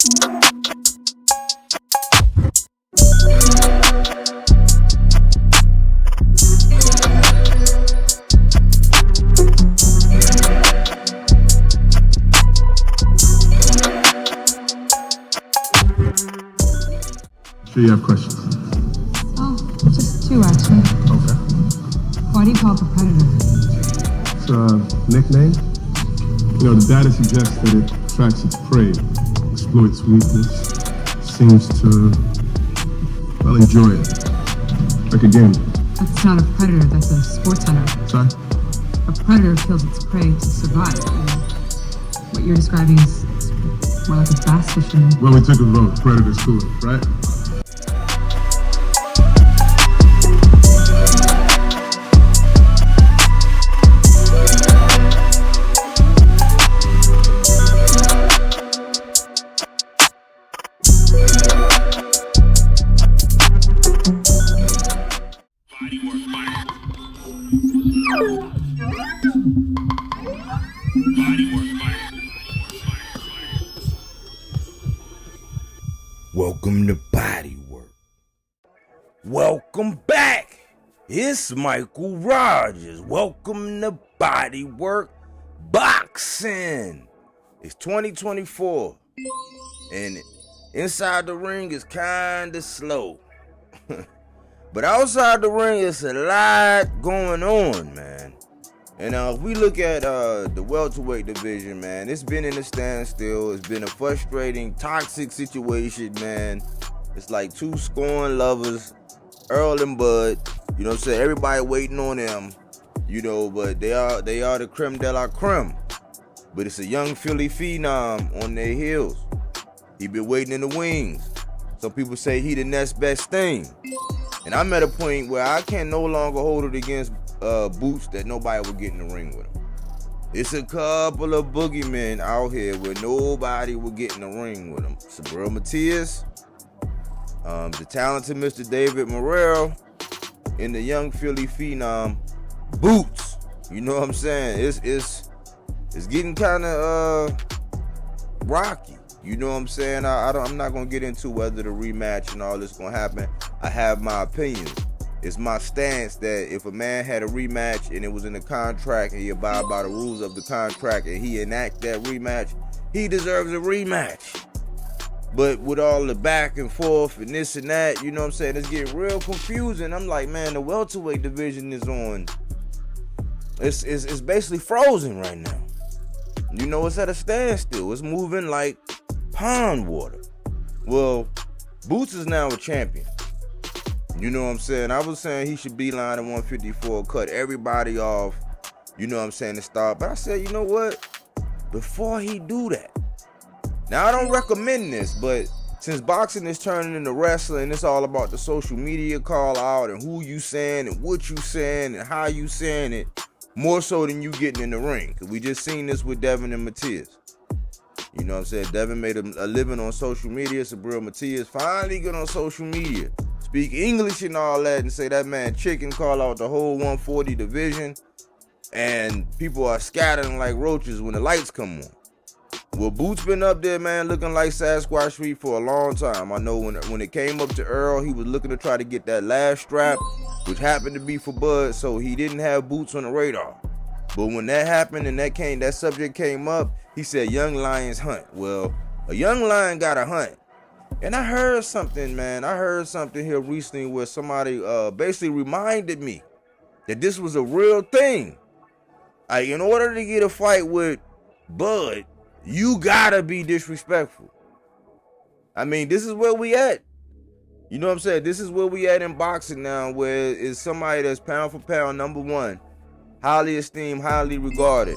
Sure you have questions? Oh, just two actually. Okay. Why do you call it the Predator? It's a nickname. You know, the data suggests that it tracks its prey, exploits weakness, seems to, well, enjoy it. Like a gambler. That's not a predator, that's a sports hunter. Sorry? A predator kills its prey to survive. And what you're describing is more like a bass fisherman. Well, we took a vote. Predator's cool, right? Welcome to BodyWork. Welcome back. It's Michael Rogers. Welcome to BodyWork Boxing. It's 2024 and inside the ring is kinda slow. But outside the ring, it's a lot going on, man. And if we look at the welterweight division, man, it's been in a standstill. It's been a frustrating, toxic situation, man. It's like two scorned lovers, Earl and Bud. You know what I'm saying? Everybody waiting on them, you know, but they are the creme de la creme. But it's a young Philly phenom on their heels. He been waiting in the wings. Some people say he the next best thing. And I'm at a point where I can no longer hold it against Boots that nobody will get in the ring with him. It's a couple of boogeymen out here where nobody will get in the ring with him. Sabril Matias, the talented Mr. David Morrell, and the young Philly phenom Boots. You know what I'm saying? It's getting kind of rocky. You know what I'm saying? I'm not gonna get into whether the rematch and all this gonna happen. I have my opinions. It's my stance that if a man had a rematch and it was in the contract and he abide by the rules of the contract and he enact that rematch, he deserves a rematch. But with all the back and forth and this and that, you know what I'm saying, it's getting real confusing. I'm like, man, the welterweight division is on. It's basically frozen right now. You know, it's at a standstill. It's moving like pond water. Well, Boots is now a champion. You know what I'm saying? I was saying he should beeline at 154, cut everybody off, you know what I'm saying, and start. But I said, you know what? Before he do that. Now, I don't recommend this, but since boxing is turning into wrestling, it's all about the social media call out and who you saying and what you saying and how you saying it, more so than you getting in the ring. Because we just seen this with Devin and Matias. You know what I'm saying? Devin made a living on social media. Sabril Matias finally get on social media, speak English and all that, and say that man chicken, call out the whole 140 division, and people are scattering like roaches when the lights come on. Well, Boots been up there, man, looking like Sasquatch Street for a long time. I know when it came up to Earl, he was looking to try to get that last strap, which happened to be for Bud, so he didn't have Boots on the radar. But when that happened and that subject came up, he said young lions hunt. Well, a young lion got to hunt. And I heard something, man. I heard something here recently where somebody basically reminded me that this was a real thing. Like, in order to get a fight with Bud, you gotta be disrespectful. I mean, this is where we at. You know what I'm saying? This is where we at in boxing now, where it's somebody that's pound for pound number one, highly esteemed, highly regarded.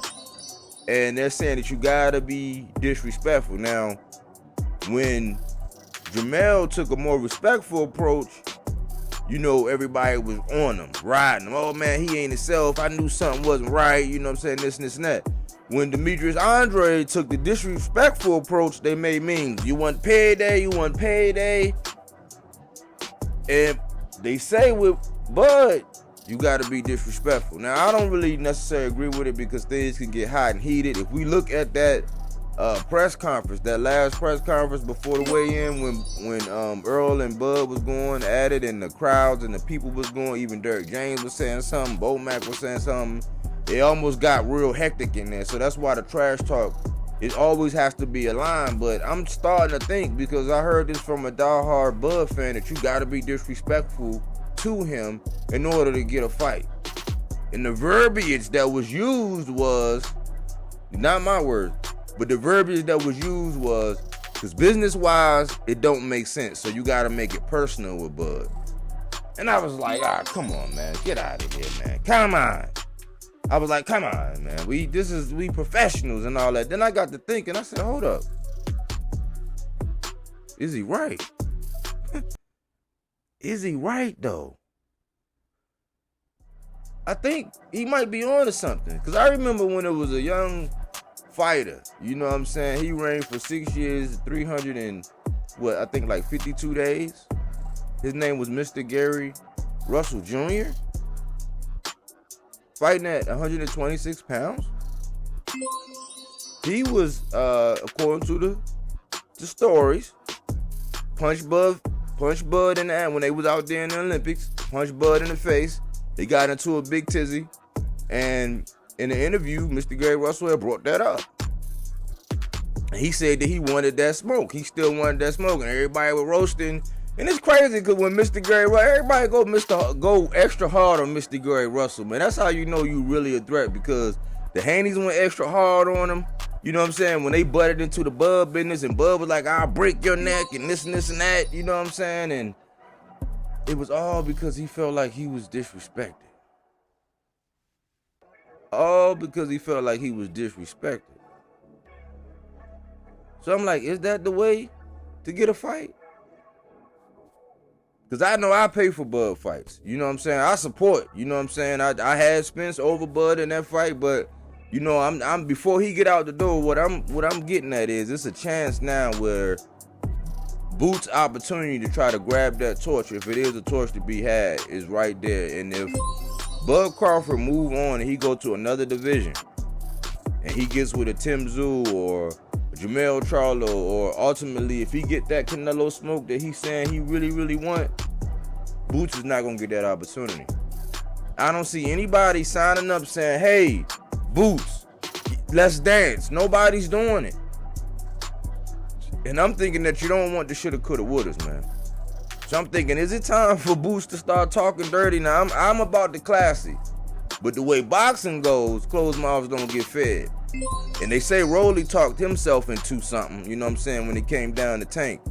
And they're saying that you gotta be disrespectful. Now, when Jamel took a more respectful approach, you know, everybody was on him, riding him. Oh man, he ain't himself. I knew something wasn't right. You know what I'm saying? This and this and that. When Demetrius Andre took the disrespectful approach, they made memes. You want payday, you want payday. And they say with Bud, you got to be disrespectful. Now, I don't really necessarily agree with it because things can get hot and heated. If we look at that press conference, that last press conference before the weigh-in, when Earl and Bud was going at it, and the crowds and the people was going, even Derrick James was saying something, Bo Mack was saying something. It almost got real hectic in there. So that's why the trash talk, it always has to be aligned. But I'm starting to think, because I heard this from a diehard Bud fan, that you got to be disrespectful to him in order to get a fight. And the verbiage that was used was, not my words, but the verbiage that was used was, because business-wise, it don't make sense. So you got to make it personal with Bud. And I was like, come on, man. Get out of here, man. Come on. I was like, come on, man. We professionals and all that. Then I got to thinking. I said, hold up. Is he right? Is he right, though? I think he might be on to something. Because I remember when it was a young fighter, you know what I'm saying? He reigned for 6 years, 300 and what, I think like 52 days. His name was Mr. Gary Russell Jr. Fighting at 126 pounds. He was, according to the stories, punch Bud in the ass when they was out there in the Olympics. Punch Bud in the face. They got into a big tizzy, and in the interview, Mr. Gary Russell had brought that up. He said that he wanted that smoke. He still wanted that smoke, and everybody was roasting. And it's crazy because when Mr. Gary Russell, everybody go extra hard on Mr. Gary Russell, man. That's how you know you really a threat, because the Haney's went extra hard on him. You know what I'm saying? When they butted into the Bud business, and Bud was like, I'll break your neck, and this and this and that. You know what I'm saying? And it was all because he felt like he was disrespected. All because he felt like he was disrespected. So I'm like, is that the way to get a fight? Because I know I pay for Bud fights. You know what I'm saying? I support. You know what I'm saying? I had Spence over Bud in that fight, but you know, I'm before he get out the door, what I'm getting at is it's a chance now where Boots' opportunity to try to grab that torch, if it is a torch to be had, is right there. And if Bud Crawford move on and he go to another division, and he gets with a Tim Tszyu or Jamel Charlo, or ultimately if he get that Canelo smoke that he's saying he really, really want, Boots is not gonna get that opportunity. I don't see anybody signing up saying, hey, Boots, let's dance. Nobody's doing it. And I'm thinking that you don't want the shoulda, coulda, wouldas, man. So I'm thinking, is it time for Boots to start talking dirty? Now, I'm about the classy. But the way boxing goes, closed mouths don't get fed. And they say Rolly talked himself into something, you know what I'm saying, when he came down the tank.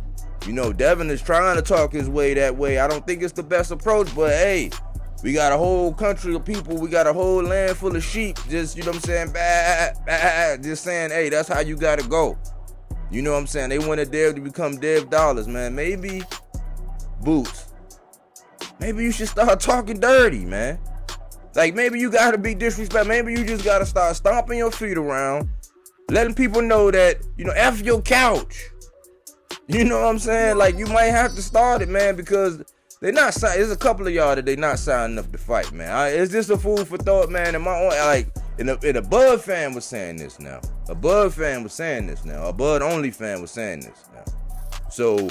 You know, Devin is trying to talk his way that way. I don't think it's the best approach, but hey, we got a whole country of people. We got a whole land full of sheep. Just, you know what I'm saying, just saying, hey, that's how you got to go. You know what I'm saying? They wanted Dev to become Dev Dollars, man. Maybe, Boots, maybe you should start talking dirty, man. Like, maybe you got to be disrespectful. Maybe you just got to start stomping your feet around, letting people know that, you know, F your couch. You know what I'm saying? Like, you might have to start it, man, because they're not signing. There's a couple of y'all that they not signing up to fight, man. It's just a food for thought, man. And my own, like, and a Bud fan was saying this now. A Bud fan was saying this now. A Bud only fan was saying this now. So,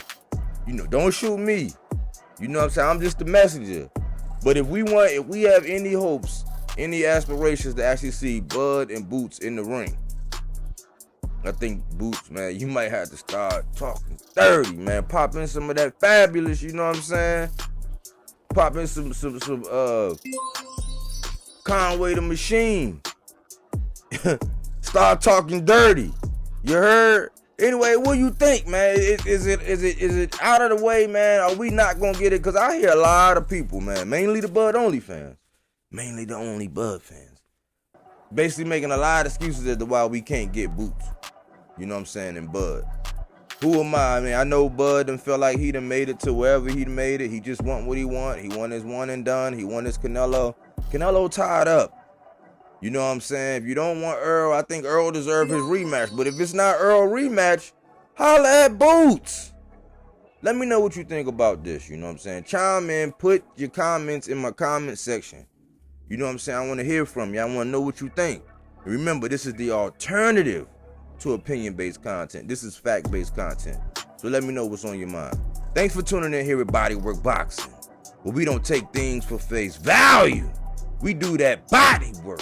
you know, don't shoot me. You know what I'm saying? I'm just the messenger. But if we have any hopes, any aspirations to actually see Bud and Boots in the ring, I think Boots, man, you might have to start talking dirty, man. Pop in some of that fabulous, you know what I'm saying? Pop in some Conway the Machine. Start talking dirty. You heard? Anyway, what do you think, man? Is it out of the way, man? Are we not gonna get it? Cause I hear a lot of people, man, mainly the Bud only fans, mainly the only Bud fans, basically making a lot of excuses as to why we can't get Boots. You know what I'm saying? And Bud. Who am I? I mean, I know Bud done felt like he done made it to wherever he made it. He just want what he want. He want his one and done. He want his Canelo. Canelo tied up. You know what I'm saying? If you don't want Earl, I think Earl deserves his rematch. But if it's not Earl rematch, holla at Boots. Let me know what you think about this. You know what I'm saying? Chime in. Put your comments in my comment section. You know what I'm saying? I want to hear from you. I want to know what you think. And remember, this is the alternative to opinion-based content. This is fact-based content. So let me know what's on your mind. Thanks for tuning in here at Bodywork Boxing, where we don't take things for face value. We do that body work.